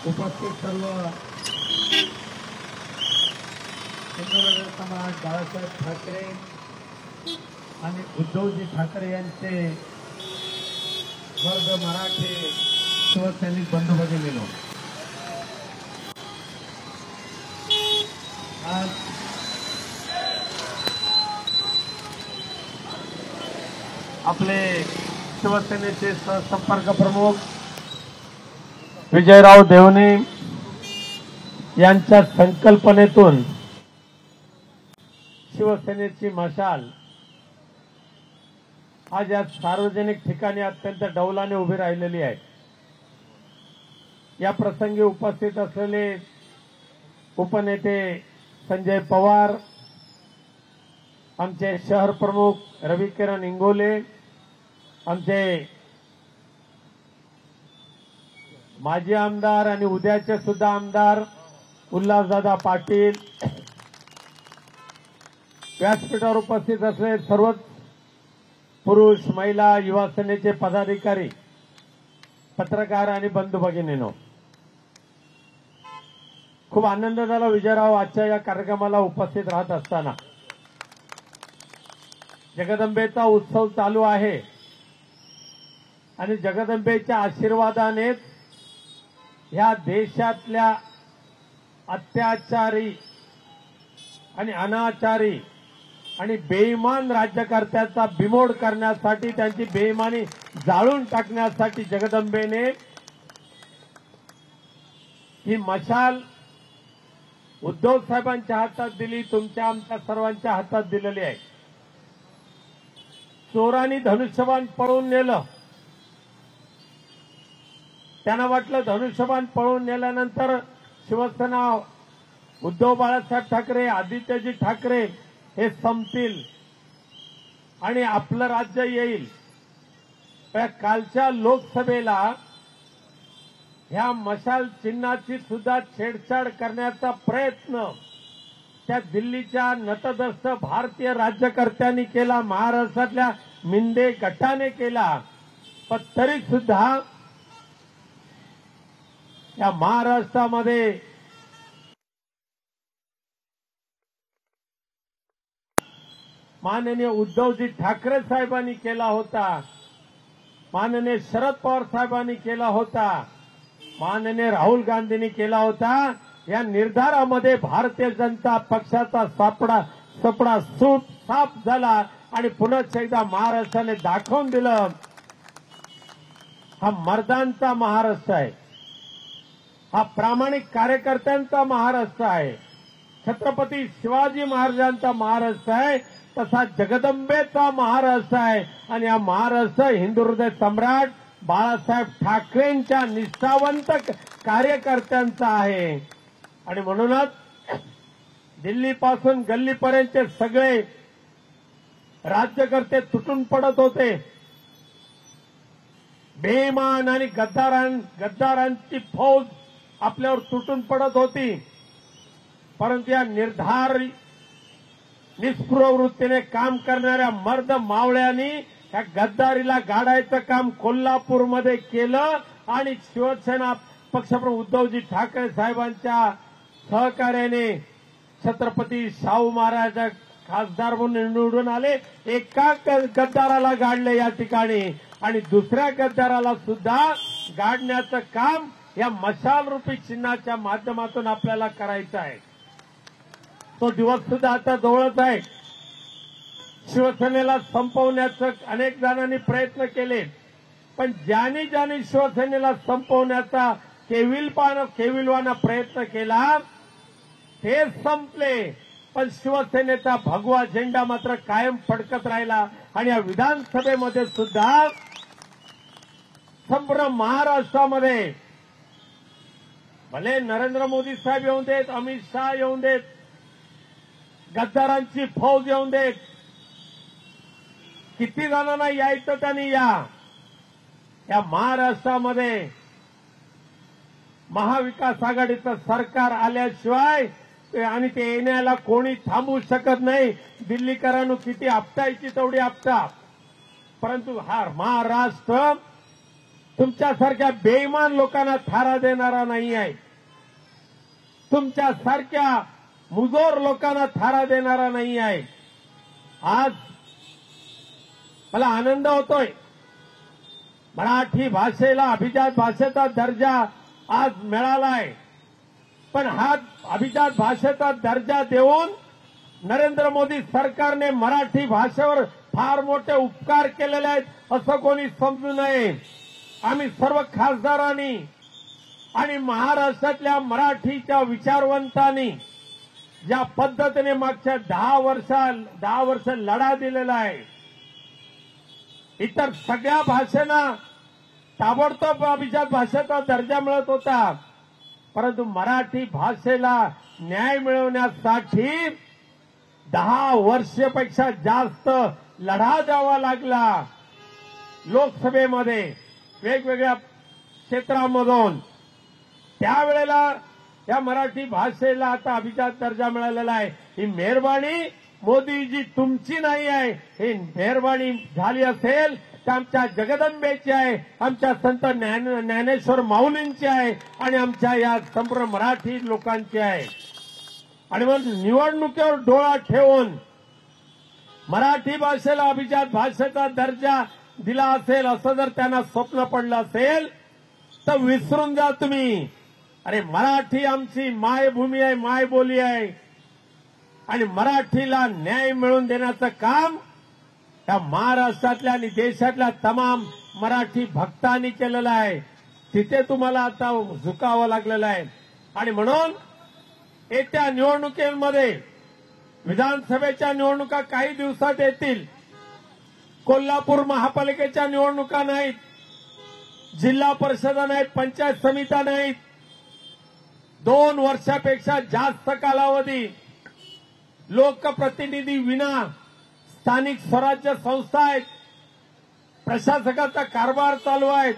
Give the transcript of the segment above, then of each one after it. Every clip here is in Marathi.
उपस्थित सर्व हिंदू सम्राट बाळासाहेब ठाकरे आणि उद्धवजी ठाकरे यांचे वर्ग मराठे शिवसैनिक बंधू भगिनींनो, आज आपले शिवसेनेचे सहसंपर्क प्रमुख विजयराव देवणे यांच्या संकल्पनेतून शिवसेनेची मशाल आज या सार्वजनिक ठिकाणी अत्यंत डौलाने उभी राहिलेली आहे। या प्रसंगी उपस्थित असलेले उपनेते संजय पवार, आमचे शहर प्रमुख रविकिरण इंगोले, आमचे माजी आमदार आणि उद्याचे सुद्धा आमदार उल्हासदादा पाटील, व्यासपीठावर उपस्थित असलेले सर्वच पुरुष, महिला, युवा सेनेचे पदाधिकारी, पत्रकार आणि बंधू भगिनींनो, खूप आनंद झाला विजयराव आजच्या या कार्यक्रमाला उपस्थित राहत असताना। जगदंबेचा उत्सव चालू आहे आणि जगदंबेच्या आशीर्वादाने ह्या देशातल्या अत्याचारी आणि अनाचारी आणि बेईमान राज्यकर्त्याचा बिमोड करण्यासाठी, त्यांची बेईमानी जाळून टाकण्यासाठी जगदंबेने ही मशाल उद्धव साहेबांच्या हातात दिली, तुमच्या आमच्या सर्वांच्या हातात दिलेली आहे। चोरांनी धनुष्यबाण पळवून नेलं, त्यांना वाटलं धनुष्यबाण पळवून नेल्यानंतर शिवसेना, उद्धव बाळासाहेब ठाकरे, आदित्यजी ठाकरे हे संपतील आणि आपलं राज्य येईल। कालच्या लोकसभेला ह्या मशाल चिन्हाची सुद्धा छेडछाड करण्याचा प्रयत्न त्या दिल्लीच्या नतदस्त भारतीय राज्यकर्त्यांनी केला, महाराष्ट्रातल्या मिंदे गटाने केला, पण तरी सुद्धा या महाराष्ट्रामध्ये माननीय उद्धवजी ठाकरे साहेबांनी केला होता, माननीय शरद पवार साहेबांनी केला होता, माननीय राहुल गांधींनी केला होता। या निर्धारामध्ये भारतीय जनता पक्षाचा सपडा साफ झाला आणि पुन्हा एकदा महाराष्ट्राने दाखवून दिलं, हा मर्दांचा महाराष्ट्र आहे, हा प्रामाणिक कार्यकर्त्यांचा महाराष्ट्र आहे, छत्रपती शिवाजी महाराजांचा महाराष्ट्र आहे, तसा जगदंबेचा महाराष्ट्र आहे आणि हा महाराष्ट्र हिंदू हृदय सम्राट बाळासाहेब ठाकरेंच्या निष्ठावंत कार्यकर्त्यांचा आहे। आणि म्हणूनच दिल्लीपासून गल्लीपर्यंतचे सगळे राज्यकर्ते तुटून पडत होते, बेईमान आणि गद्दारांची फौज आपल्यावर तुटून पडत होती, परंतु या निर्धार निस्पृह वृत्तीने काम करणाऱ्या मर्द मावळ्यांनी या गद्दारीला गाडायचं काम कोल्हापूरमध्ये केलं आणि शिवसेना पक्षप्रमुख उद्धवजी ठाकरे साहेबांच्या सहकार्याने छत्रपती शाहू महाराज खासदार म्हणून निवडून आले, एका गद्दाराला गाडले या ठिकाणी आणि दुसऱ्या गद्दाराला सुद्धा गाडण्याचं काम या मशाल रूपी चिन्हाच्या माध्यमातून आपल्याला करायचं आहे। तो दिवस सुद्धा आता जवळच आहे। शिवसेनेला संपवण्याचं अनेक जणांनी प्रयत्न केले, पण ज्यांनी शिवसेनेला संपवण्याचा केविलवाना प्रयत्न केला ते संपले, पण शिवसेनेचा भगवा झेंडा मात्र कायम फडकत राहिला आणि या विधानसभेमध्ये सुद्धा संपूर्ण महाराष्ट्रामध्ये भले नरेंद्र मोदी साहेब येऊन देत, अमित शहा येऊन देत, गद्दारांची फौज येऊन देत, किती जणांना यायचं त्यांनी या महाराष्ट्रामध्ये महाविकास आघाडीचं सरकार आल्याशिवाय आणि ते येण्याला कोणी थांबवू शकत नाही। दिल्लीकरांनो किती आपटायची तेवढी आपटा, परंतु हा महाराष्ट्र तुमच्यासारख्या बेईमान लोकांना थारा देणारा नाही आहे. तुमच्यासारख्या मुजोर लोकांना थारा देणारा नाही आहे. आज मला आनंद होतोय. मराठी भाषेला अभिजात भाषेचा दर्जा आज मिळालाय. पण हा अभिजात भाषेचा दर्जा देऊन नरेंद्र मोदी सरकारने मराठी भाषेवर फार मोठे उपकार केलेले आहेत असं कोणी समजू नये. आम्ही सर्व खासदारांनी आणि महाराष्ट्रातल्या मराठीच्या विचारवंतांनी ज्या पद्धतीने मागच्या 10 वर्ष लढा दिलेला आहे. इतर सगळ्या भाषेना ताबडतोब अभिजात भाषेचा दर्जा मिळत होता, परंतु मराठी भाषेला न्याय मिळवण्यासाठी 10 वर्षापेक्षा जास्त लढा द्यावा लागला. लोकसभेमध्ये वेगवेगळ्या क्षेत्रांमधून त्यावेळेला या मराठी भाषेला आता अभिजात दर्जा मिळालेला आहे. ही मेहरबानी मोदीजी तुमची नाही आहे. ही मेहरबानी झाली असेल तर आमच्या जगदंबेची आहे, आमच्या संत ज्ञानेश्वर माऊलींची आहे आणि आमच्या या संपूर्ण मराठी लोकांची आहे. आणि मग निवडणुकीवर डोळा ठेवून मराठी भाषेला अभिजात भाषेचा दर्जा दिला असेल असं जर त्यांना स्वप्न पडलं असेल तर विसरून जा तुम्ही. अरे मराठी आमची मायभूमी आहे, मायबोली आहे आणि मराठीला न्याय मिळवून देण्याचं काम या महाराष्ट्रातल्या आणि देशातल्या तमाम मराठी भक्तांनी केलेलं आहे. तिथे तुम्हाला आता झुकावं लागलेलं आहे. आणि म्हणून येत्या निवडणुकीमध्ये विधानसभेच्या निवडणुका काही दिवसात येतील. कोल्हापूर महापालिकेच्या निवडणुका नाहीत, जिल्हा परिषदा नाहीत, पंचायत समित्या नाहीत. 2 वर्षापेक्षा जास्त कालावधी लोकप्रतिनिधी विना स्थानिक स्वराज्य संस्था आहेत, प्रशासकाचा कारभार चालू आहे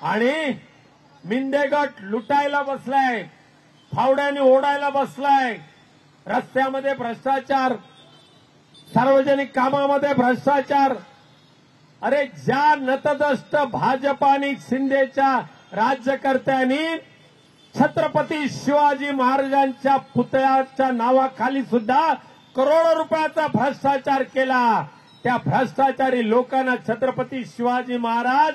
आणि मिंदेगट लुटायला बसलाय, फावड्याने ओढायला बसलाय. रस्त्यामध्ये भ्रष्टाचार, सार्वजनिक कामामध्ये भ्रष्टाचार. अरे ज्या नतदष्ट भाजपा आणि शिंदेच्या राज्यकर्त्यांनी छत्रपती शिवाजी महाराजांच्या पुतळ्याच्या नावाखाली सुद्धा करोडो रुपयाचा भ्रष्टाचार केला, त्या भ्रष्टाचारी लोकांना छत्रपती शिवाजी महाराज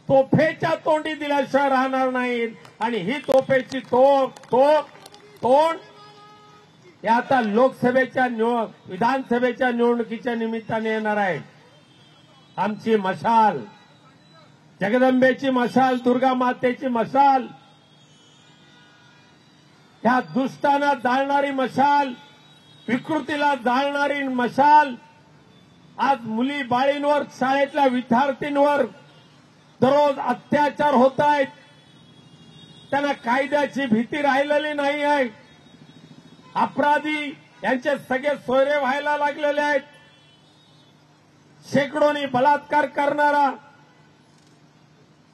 तोफेच्या तोंडी दिल्याशिवाय राहणार नाहीत. आणि ही तोफेची तोंड हे आता लोकसभेच्या विधानसभेच्या निवडणुकीच्या निमित्ताने येणार आहे. आमची मशाल, जगदंबेची मशाल, दुर्गा मातेची मशाल, ह्या दुष्टांना जाळणारी मशाल, विकृतीला जाळणारी मशाल आज मुली बाळींवर, शाळेतल्या विद्यार्थींवर दररोज अत्याचार होत आहेत. त्यांना कायद्याची भीती राहिलेली नाही आहे. अपराधी यांचे सगळे सोयरे व्हायला लागलेले आहेत. शेकडोनी बलात्कार करणारा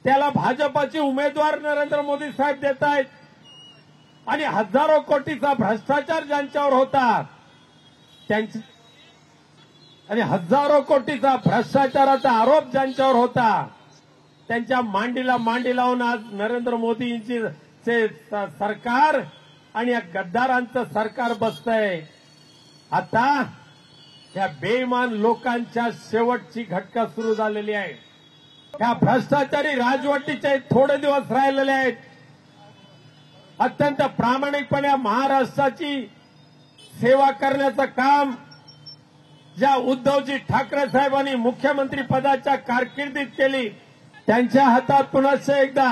त्याला भाजपाचे उमेदवार नरेंद्र मोदी साहेब देत आहेत आणि हजारो कोटीचा भ्रष्टाचार ज्यांच्यावर होता आणि हजारो कोटीचा भ्रष्टाचाराचा आरोप ज्यांच्यावर होता त्यांच्या मांडीला मांडी लावून आज नरेंद्र मोदींचे सरकार आणि या गद्दारांचं सरकार बसतंय. आता या बेईमान लोकांच्या शेवटची घटका सुरू झालेली आहे. या भ्रष्टाचारी राजवटीचे थोडे दिवस राहिलेले आहेत. अत्यंत प्रामाणिकपणे महाराष्ट्राची सेवा करण्याचं काम ज्या उद्धवजी ठाकरे साहेबांनी मुख्यमंत्री पदाच्या कारकिर्दीत केली, त्यांच्या हातात पुन्हा एकदा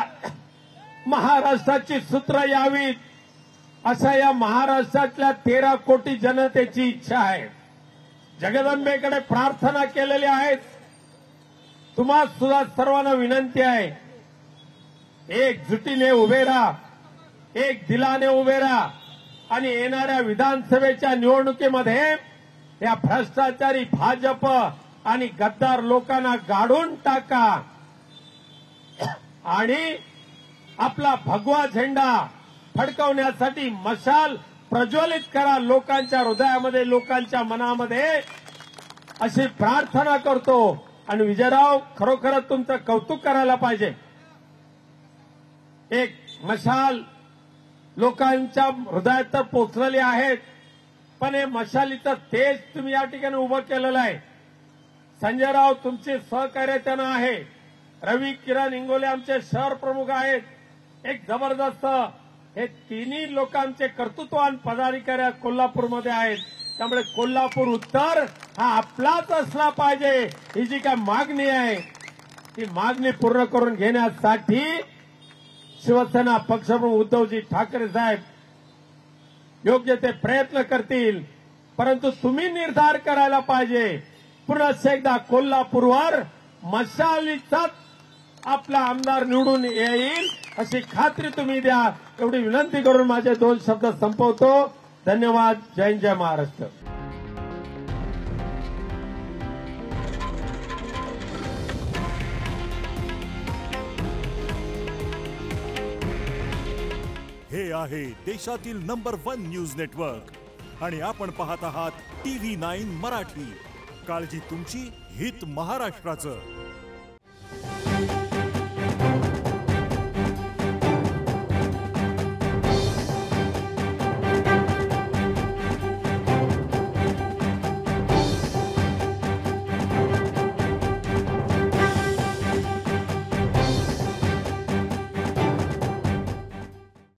महाराष्ट्राची सूत्र यावीत अशा या महाराष्ट्रातल्या 13 कोटी जनतेची इच्छा आहे. जगदंबेकडे प्रार्थना केलेल्या आहेत. तुम्हा सुद्धा सर्वांना विनंती आहे, एकजुटीने उभे राहा, एक दिलाने उभे राहा आणि येणाऱ्या विधानसभेच्या निवडणुकीमध्ये या भ्रष्टाचारी भाजप आणि गद्दार लोकांना गाडून टाका आणि आपला भगवा झेंडा फडकवण्यासाठी मशाल प्रज्वलित करा लोकांच्या हृदयामध्ये, लोकांच्या मनामध्ये, अशी प्रार्थना करतो. आणि विजयराव खरोखरच तुमचं कौतुक करायला पाहिजे. एक मशाल लोकांच्या हृदयात तर पोचलेली आहेत, पण हे मशालीचं तेज तुम्ही या ठिकाणी उभं केलेलं आहे. संजयराव तुमचे सहकार्य त्यांना आहे. रवी किरण इंगोले आमचे शहर प्रमुख आहेत. एक जबरदस्त हे तिन्ही लोकांचे कर्तृत्ववान पदाधिकारी कोल्हापूरमध्ये आहेत. त्यामुळे कोल्हापूर उत्तर हा आपलाच असला पाहिजे, ही जी काय मागणी आहे ती मागणी पूर्ण करून घेण्यासाठी शिवसेना पक्षप्रमुख उद्धवजी ठाकरे साहेब योग्य ते प्रयत्न करतील. परंतु तुम्ही निर्धार करायला पाहिजे. पुन्हा एकदा कोल्हापूरवर मशालीचाच आपला आमदार निवडून येईल अशी खात्री तुम्ही द्या, एवढी विनंती करून माझे 2 शब्द संपवतो. धन्यवाद. जय जय महाराष्ट्र. हे आहे देशातील नंबर 1 न्यूज नेटवर्क आणि आपण पाहत आहात TV9 मराठी. काळजी तुमची, हित महाराष्ट्राचं.